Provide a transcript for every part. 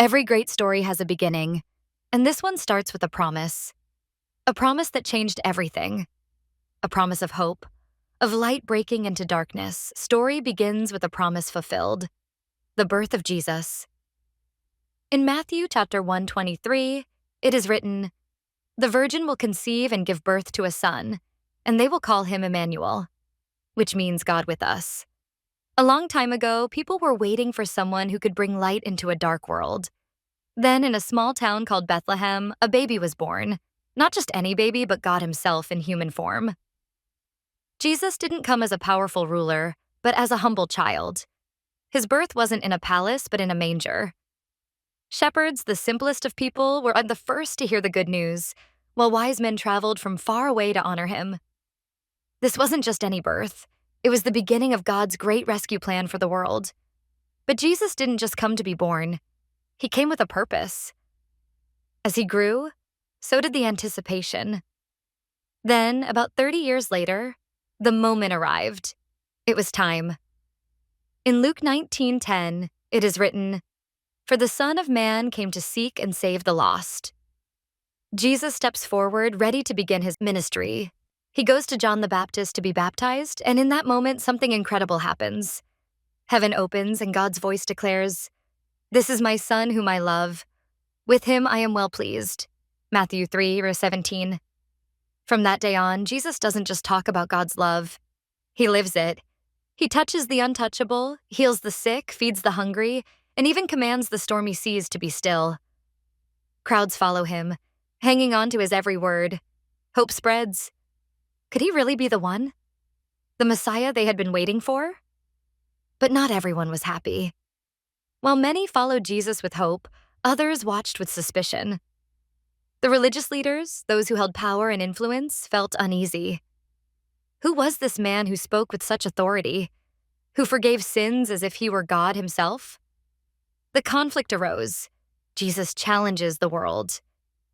Every great story has a beginning, and this one starts with a promise that changed everything, a promise of hope, of light breaking into darkness. Story begins with a promise fulfilled, the birth of Jesus. In Matthew chapter 123, it is written, "The virgin will conceive and give birth to a son, and they will call him Emmanuel," which means God with us. A long time ago, people were waiting for someone who could bring light into a dark world. Then, in a small town called Bethlehem, a baby was born. Not just any baby, but God Himself in human form. Jesus didn't come as a powerful ruler, but as a humble child. His birth wasn't in a palace, but in a manger. Shepherds, the simplest of people, were the first to hear the good news, while wise men traveled from far away to honor Him. This wasn't just any birth. It was the beginning of God's great rescue plan for the world. But Jesus didn't just come to be born. He came with a purpose. As He grew, so did the anticipation. Then, about 30 years later, the moment arrived. It was time. In Luke 19:10, it is written, "For the Son of Man came to seek and save the lost." Jesus steps forward, ready to begin His ministry. He goes to John the Baptist to be baptized, and in that moment, something incredible happens. Heaven opens, and God's voice declares, "This is my Son whom I love. With him I am well pleased." Matthew 3:17. From that day on, Jesus doesn't just talk about God's love. He lives it. He touches the untouchable, heals the sick, feeds the hungry, and even commands the stormy seas to be still. Crowds follow Him, hanging on to His every word. Hope spreads. Could He really be the one? The Messiah they had been waiting for? But not everyone was happy. While many followed Jesus with hope, others watched with suspicion. The religious leaders, those who held power and influence, felt uneasy. Who was this man who spoke with such authority? Who forgave sins as if He were God Himself? The conflict arose. Jesus challenges the world.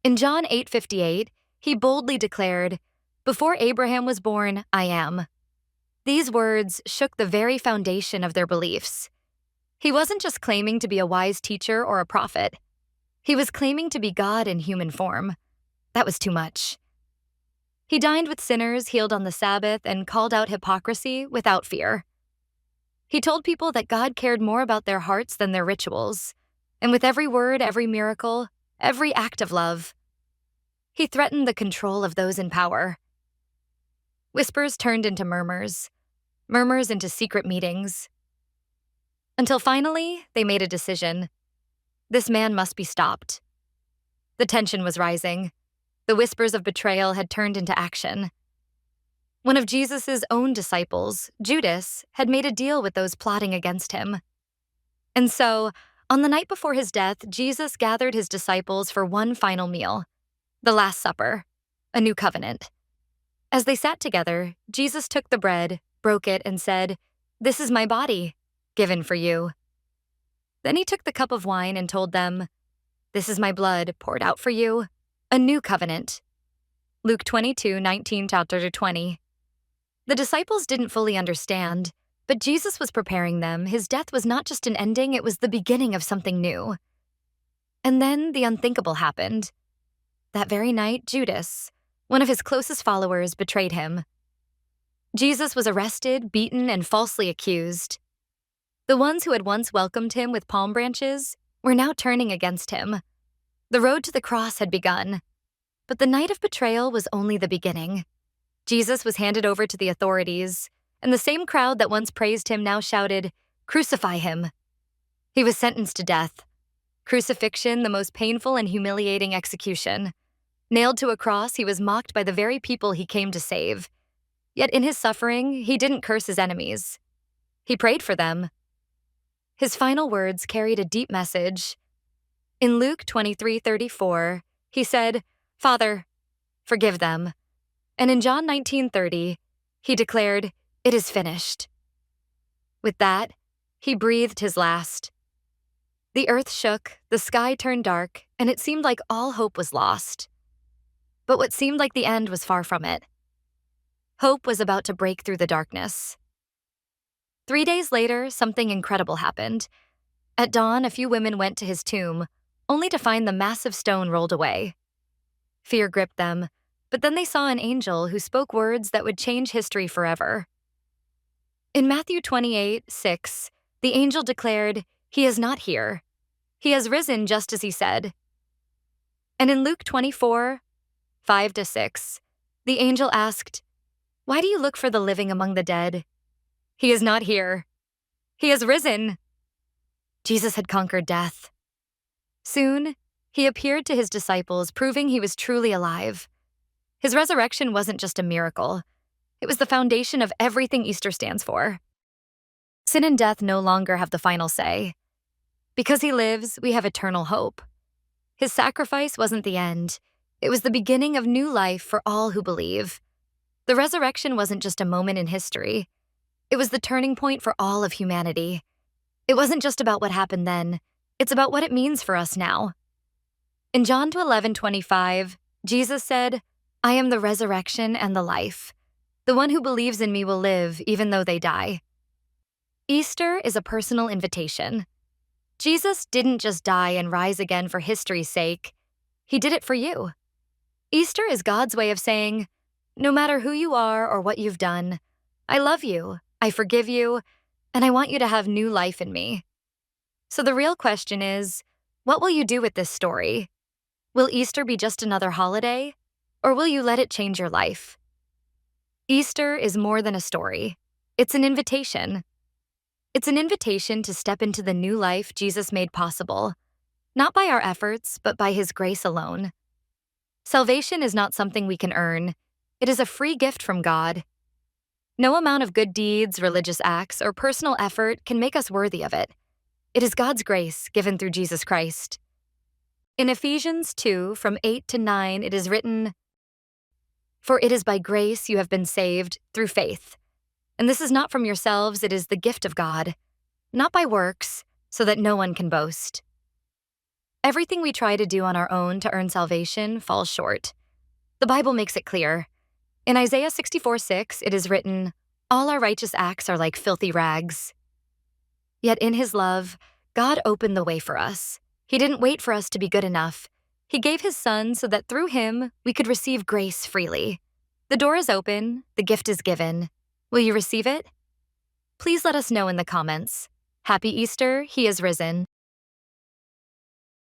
In John 8:58, He boldly declared, "Before Abraham was born, I am." These words shook the very foundation of their beliefs. He wasn't just claiming to be a wise teacher or a prophet. He was claiming to be God in human form. That was too much. He dined with sinners, healed on the Sabbath, and called out hypocrisy without fear. He told people that God cared more about their hearts than their rituals. And with every word, every miracle, every act of love, He threatened the control of those in power. Whispers turned into murmurs, murmurs into secret meetings. Until finally, they made a decision. This man must be stopped. The tension was rising. The whispers of betrayal had turned into action. One of Jesus' own disciples, Judas, had made a deal with those plotting against Him. And so, on the night before His death, Jesus gathered His disciples for one final meal, the Last Supper, a new covenant. As they sat together, Jesus took the bread, broke it, and said, "This is my body, given for you." Then He took the cup of wine and told them, "This is my blood, poured out for you, a new covenant." Luke 22:19-20. The disciples didn't fully understand, but Jesus was preparing them. His death was not just an ending, it was the beginning of something new. And then the unthinkable happened. That very night, Judas, one of His closest followers, betrayed Him. Jesus was arrested, beaten, and falsely accused. The ones who had once welcomed Him with palm branches were now turning against Him. The road to the cross had begun. But the night of betrayal was only the beginning. Jesus was handed over to the authorities, and the same crowd that once praised Him now shouted, "Crucify Him." He was sentenced to death. Crucifixion, the most painful and humiliating execution. Nailed to a cross, He was mocked by the very people He came to save. Yet in His suffering, He didn't curse His enemies. He prayed for them. His final words carried a deep message. In Luke 23:34, He said, "Father, forgive them." And in John 19:30, He declared, "It is finished." With that, He breathed His last. The earth shook, the sky turned dark, and it seemed like all hope was lost. But what seemed like the end was far from it. Hope was about to break through the darkness. 3 days later, something incredible happened. At dawn, a few women went to His tomb, only to find the massive stone rolled away. Fear gripped them, but then they saw an angel who spoke words that would change history forever. In Matthew 28:6, the angel declared, "He is not here. He has risen just as he said." And in Luke 24:5-6, the angel asked, "Why do you look for the living among the dead? He is not here. He has risen." Jesus had conquered death. Soon, he appeared to his disciples, proving he was truly alive. His resurrection wasn't just a miracle. It was the foundation of everything Easter stands for. Sin and death no longer have the final say. Because he lives, we have eternal hope. His sacrifice wasn't the end. It was the beginning of new life for all who believe. The resurrection wasn't just a moment in history. It was the turning point for all of humanity. It wasn't just about what happened then. It's about what it means for us now. In John 11:25, Jesus said, "I am the resurrection and the life. The one who believes in me will live even though they die." Easter is a personal invitation. Jesus didn't just die and rise again for history's sake. He did it for you. Easter is God's way of saying, no matter who you are or what you've done, I love you, I forgive you, and I want you to have new life in me. So the real question is, what will you do with this story? Will Easter be just another holiday, or will you let it change your life? Easter is more than a story. It's an invitation. It's an invitation to step into the new life Jesus made possible, not by our efforts, but by his grace alone. Salvation is not something we can earn. It is a free gift from God. No amount of good deeds, religious acts, or personal effort can make us worthy of it. It is God's grace given through Jesus Christ. In Ephesians 2:8-9, it is written, "For it is by grace you have been saved through faith. And this is not from yourselves, it is the gift of God, not by works, so that no one can boast." Everything we try to do on our own to earn salvation falls short. The Bible makes it clear. In Isaiah 64:6, it is written, "All our righteous acts are like filthy rags." Yet in his love, God opened the way for us. He didn't wait for us to be good enough. He gave his son so that through him, we could receive grace freely. The door is open, the gift is given. Will you receive it? Please let us know in the comments. Happy Easter, he is risen.